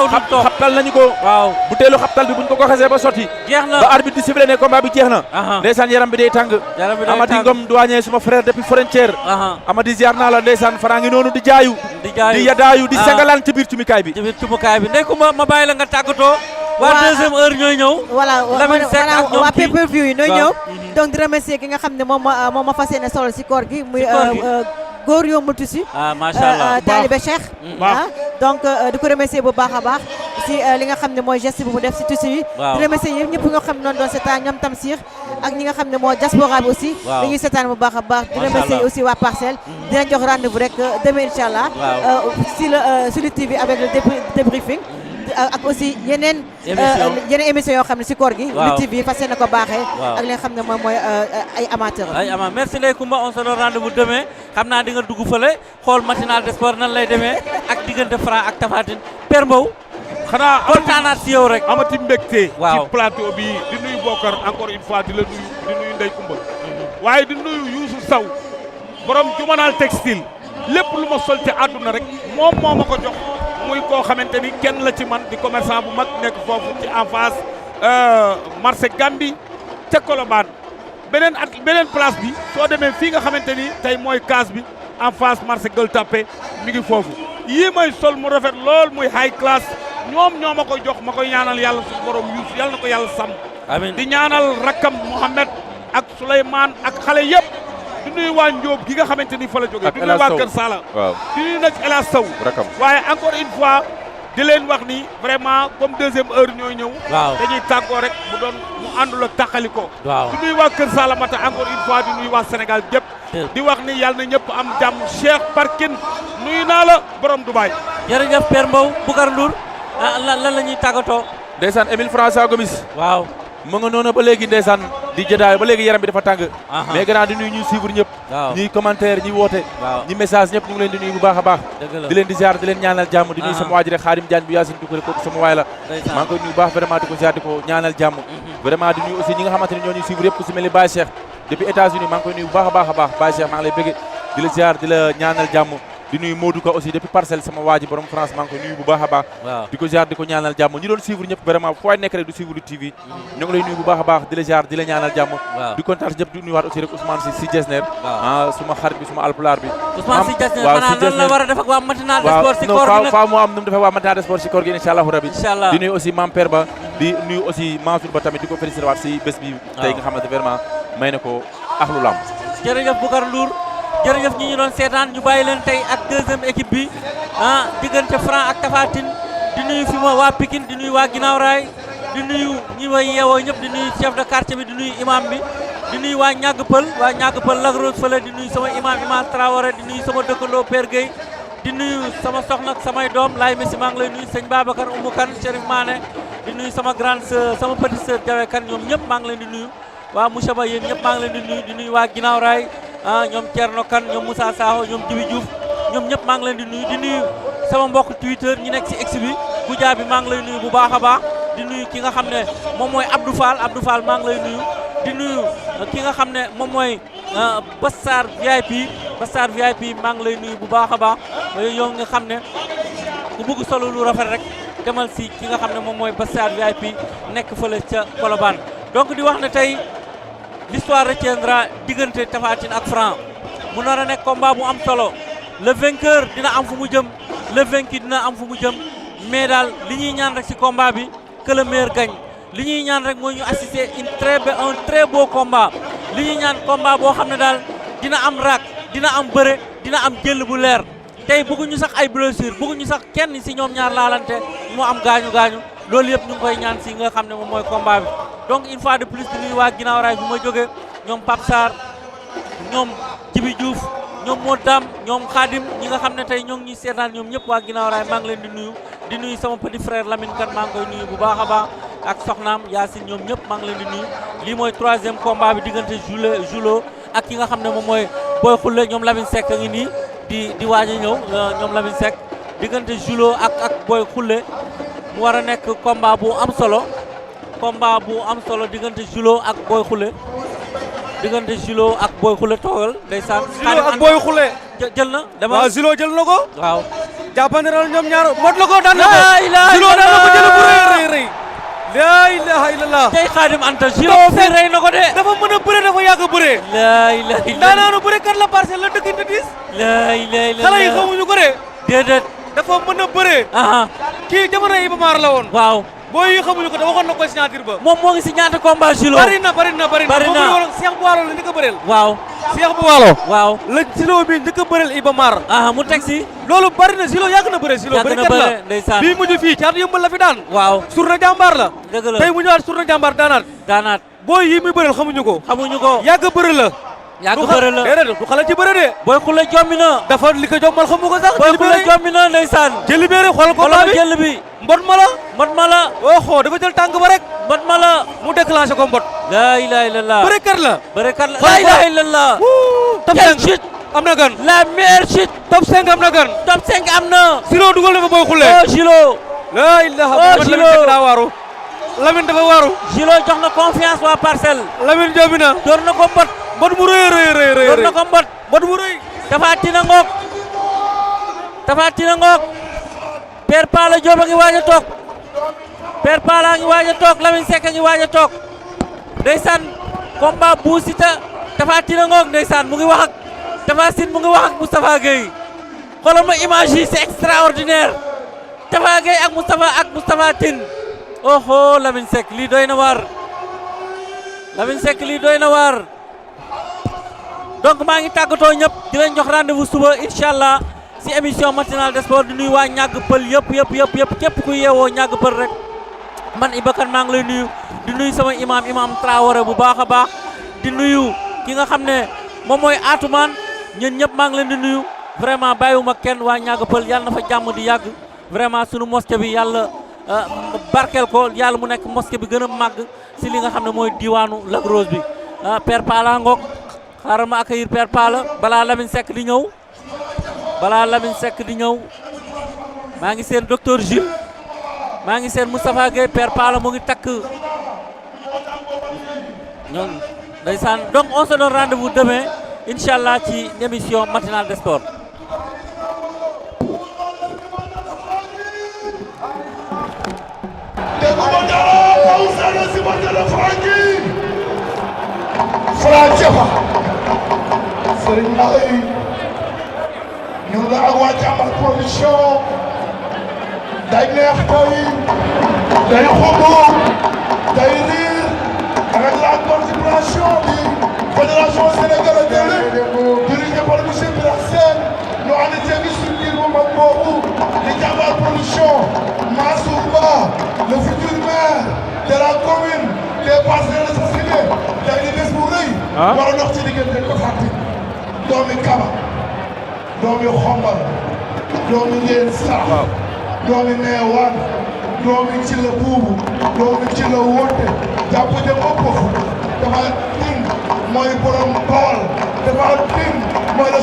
xaptal nañu ko. waaw buteelu xaptal bi buñ ko xasee ba sotti. jeex na ba arbitre di sifflé ne combat bi jeex na. ndeysaan yaram bi day tàng. Amady Ngom douanier suma frère depuis frontière. Amady ziar naa la ndeysaan Franc ngi noonu di jaayu. di yadaayu di sengalaan ci biir cumukaay bi. ndey ko ma bàyyi la nga tàggatoo. waa deuxième heure ñooy ñëw. voilà waa pay-per-view yi ñooy ñëw. donc di remercier ki nga xam ne moom ma fas yéene solo si koor gi muy góor yombul tusi macha allah taalibe Cheikh donc di ko remercier bu baax a baax si li nga xam ne mooy geste bi mu def si tusi yi di remercier yëpp ñëpp nga xam ne noonu doon seetaan ñoom Tamsir ak ñi nga xam ne moo diaspora bi aussi dañuy seetaan bu baax a baax di remercier aussi waa Parcelles dina jox rendez-vous rek demain incha allah sur le TV avec le débriefing ak aussi yeneen émission yoo xam ne si koor gi lu TV fas yéene ko baaxee ak li nga xam ne moom mooy ay amateur merci Ndeye Coumba on se donne rendez-vous demain xam naa di nga dugg fële xool matinal de sport nan lay demee ak diggante Franc ak Tapha Tine Père Mbow xanaa kontaanaat si yow rek amati mbégte ci plateau bi di nuyu Bokar encore une fois di la nuyu di nuyu Ndeye Coumba waaye di nuyu Youssou Sow borom Jumanal textile lépp lu ma sol ci àdduna rek moom moo ma ko jox muy koo xamante ni kenn la ci man di commerçant bu mag nekk foofu ci en face marché Gambi ca Colobane beneen place bi soo demee fii nga xamante ni tey mooy case bi en face marché Gueule Tapée mi ngi foofu yii may sol mu rafet lool muy high class ñoom ñoo ma koy jox ma koy ñaanal yàlla suñu borom yuus yàlla na ko yàlla sàmm amiin di ñaanal rakkam Mohamed ak Souleymane ak xale yëpp di nuyu waa Ndiob gi nga xamante ni fa la jógee di nuyu waa Kër Sala di nuyu nag El Hadj Sow waaye encore une fois di leen wax ni vraiment comme deuxième heure ñooy ñëw dañuy tàggoo rek mu doon mu àndul ak tàqali ko di nuyu waa Kër Sala mata encore une fois di nuyu waa Sénégal gépp di wax ni yàlla na ñëpp am jàmm Cheikh Parkin nuyu naa la borom Dubaay jërëjëf Père Mbow Boucar Ndour lan la ñuy tàggatoo ndeysaan Émile François Gomis mu nga noonu ba léegi ndeysaan di jotaay ba léegi yaram bi dafa tàng mais gannaaw di nuyu ñuy suivre ñëpp ñuy commentaire ñuy woote ñi message ñëpp ñu ngi leen di nuyu bu baax a baax di leen di ziar di leen ñaanal jàmm di nuyu sama waaj rek Xaadim Diagne bu Yacine Doucouré kooku sama waay la maa ngi koy nuyu baax vraiment di ko ziar di ko ñaanal jàmm vraiment di nuyu aussi ñi nga xamante ne ñoo ñuy suivre yëpp ku si mel ni Baye Cheikh depuis États-Unis maa ngi koy nuyu bu baax a baax a baax Baye Cheikh maa ngi lay bëgg di la ziar di la ñaanal jàmm di nuyu Modou Ka aussi depuis Parcelles sama waa ji borom France maa ngi koy nuyu bu baax a baax di ko ziar di ko ñaanal jàmm ñi doon suivre ñëpp vraiment foo nekk rek du suivre du TV ñu ngi lay nuyu bu baax a baax di la ziar di la ñaanal jàmm di kontaan ñëpp di nuyuwaat aussi rek Ousmane si Jesner suma xarit bi suma alpulaar bi Ousmane si Jesner xanaa lan la war a def ak waa matinal de sport si koor gi faa moo am nu mu defee waa matinal de sport si koor gi incha allahu rabi di nuyu aussi Mame Père Ba di nuyu aussi Mansour Ba tamit di ko féliciter waat si bés bi tey nga xamante vraiment may na ko axlu lamb jërëjëf Boucar Ndour jërëjëf ñi ñu doon seetaan ñu bàyyi leen tey ak deuxième équipe bi diggante Franc ak Tapha Tine di nuyu fi ma waa Pikine di nuyu waa Guinaw Rail di nuyu ñi may yeewoo ñëpp di nuyu chef de quartier bi di nuyu imam bi di nuyu waa Ñàgg Pël Lac Rose fële di nuyu sama imam Traoré di nuyu sama dëkkandoo Père Gueye di nuyu sama soxna ak samay doom Laay Messi maa ngi lay nuyu sëñ Babacar Oumou Kane Chérif Mané di nuyu sama grande sœur sama petite sœur Jawe Kane ñoom ñëpp maa ngi leen di nuyu waa Moussa Ba yéen ñëpp maa ngi leen di nuyu waa Guinaw Rail ñoom Thierno Kane ñoom Moussa Sakho ñoom Djibi Diouf ñoom ñëpp maa ngi leen di nuyu sama mbokk Twitter ñi nekk ci X bi Goudia bi maa ngi lay nuyu bu baax a baax di nuyu ki nga xam ne moom mooy Abdou Fall maa ngi lay nuyu di nuyu ki nga xam ne moom mooy Bassar VIP maa ngi lay nuyu bu baax a baax yow nga xam ne ku bëgg solo lu rafet rek demal si ki nga xam ne moom mooy Bassar VIP nekk fële ca Colobane donc di wax ne tey l'histoire retiendra diggante Tapha Tine ak Franc mu nar a nekk combat bu am solo le vainqueur dina am fu mu jëm le vaincu dina am fu mu jëm mais daal li ñuy ñaan rek ci combat bi que le meilleur gagne li ñuy ñaan rek mooy ñu assister un très beau combat li ñuy ñaan combat boo xam ne daal dina am raak dina am bëre dina am jël bu leer tey bëgguñu sax ay blessure bëgguñu sax kenn ci ñoom ñaar laalante mu am gaañu loolu yëpp ñu ngi koy ñaan ci nga xam ne moom mooy combat bi donc une fois de plus di nuyu waa Guinaw Rail bi ma jógee ñoom Pape Sarr ñoom Djibi Diouf ñoom Modam ñoom Khadim ñi nga xam ne tey ñoo ngi ñuy seetaan ñoom ñëpp waa Guinaw Rail maa ngi leen di nuyu sama petit frère Lamine Kane maa ngi koy nuyu bu baax a baax ak soxnaam Yacine ñoom ñëpp maa ngi leen di nuyu lii mooy troisième combat bi diggante Julo ak ki nga xam ne moom mooy Boy Khoule ñoom Lamine Seck a ngi nii di waaj a ñëw ñoom Lamine Seck diggante Julo ak Boy Khoule mu war a nekk combat bu am solo diggante Julo ak Boy Khoule toogal ndeysaan Julo ak Boy Khoule jël na waaw Julo jël na ko waaw jàppandiral ñoom ñaar Modou Lo ko daan na la ilaha Zilo daan na ko jël bu illallah. rëy la ilaha illallah tey Khadim Anta Zilo fi rey na ko de dafa mën a bëre dafa yàgg a bëre la ilaha illallah daanaanu bëre kat la parcelle la dëkk indi dis la ilaha illallah xale yi xamuñu ko de déedéet dafa mën a bëre aha kii jamono Iba Mar la woon waaw booy yi xamuñu ko da waxoon na ko signature ba moom moo ngi si ñaata combat Zilo bari na Bari na. Cheikh bu Waalo la njëkk a bëreel waaw Cheikh bu Waalo waaw la Zilo bi njëkk a bëreel Iba Mar aha mu teg si loolu bari na Zilo yàgg na bëre Zilo yàgg bëri na kat la bëre ndeysaan bii mujj fii caatu yëmbal la fi daan waaw surna jàmbaar la dëgg la tey mu ñëwaat surna jàmbaar daanaat daanaat booy yi muy bëreel xamuñu ko xamuñu ko yàgg a bëre la yàgg bëre la déedéet du xale ci bëre de Boy Khoule jommi na dafa li ko jommal xamu ko sax Boy Khoule jommi na ndeysaan jëli béere xool ko xoolal bi jël bi mbot ma la mbot ma la oxo dafa jël tànk ba rek mbot ma la mu déclenché ko mbot la ilaha illallah bëre kat la bërekat la Xool la ko. ilaha illallah top quelle 5 chute am na gan la meilleure chute top 5 am na gan top 5 am na Zilo dugal na fa Boy Khoule oh Zilo la ilaha Zilo. Lamine daa waaru Lamine dafa waaru Zilo jox na confiance waa Parcelles Lamine joobi na door na ko mbot mbot mu rëy door na ko mbot mbot mu rëy Tapha Tine ngoog Tapha Tine ngoog Père Pala Diop a ngi waaj a toog Père Pala a ngi waaj a toog Lamine Seck a ngi waaj a toog ndeysaan combat Bou Siteu Tapha Tine ngoog ndeysaan mu ngi wax ak Tapha Tine mu ngi wax ak Moustapha Gueye xoolal ma image yi c'est extraordinaire Tapha Gueye ak Moustapha Tine oho Lamine Seck lii doy na waar Lamine Seck lii doy na waar donc maa ngi tàggatoo ñëpp di leen jox rendez-vous suba incha allah si émission matinale des sports di nuyu waa ñàgg pël yëpp képp ku yeewoo ñàgg pël rek man Iba Kane maa ngi lay nuyu di nuyu sama imam Traoré bu baax a baax di nuyu ki nga xam ne moom mooy Atoumane ñun ñëpp maa ngi leen di nuyu vraiment bàyyiwuma kenn waa ñàgg pël yàlla na fa jàmm di yàgg vraiment sunu mosquée bi yàlla barkeel ko yàlla mu nekk mosquée bi gën a màgg si li nga xam ne mooy diwaanu Lac Rose bi Père Pala ngoog xaaral ma accueillir Père Pala balaa Lamine Seck di ñëw maa ngi seen docteur Jules maa ngi seen Moustapha Gueye Père Pala mu ngi takk ñoom ndeysaan donc on se donne rendez-vous demain incha allah ci émission matinale des sports. Serigne Laye ñu ngi ak waa Jàmbaar production day neex tey day xumbu day riir avec la coordination bi fédération sénégalaise de lutte dirigée par monsieur Birame Sène ñu ànd ceeg structure bu mag boobu di Jàmbaar production Mansour Ba le futur maire de la commune des Parcelles Assainies day di bés bu rëy war a dox ci diggante ko fàtte doomi Kaba doomi Xombal doomi Ngeen Sarax doomi Neewaan doomi ci la buubu doomi ci la wóote jàpp de ëpp Tapha Tine mooy borom Bawol Tapha Tine mooy le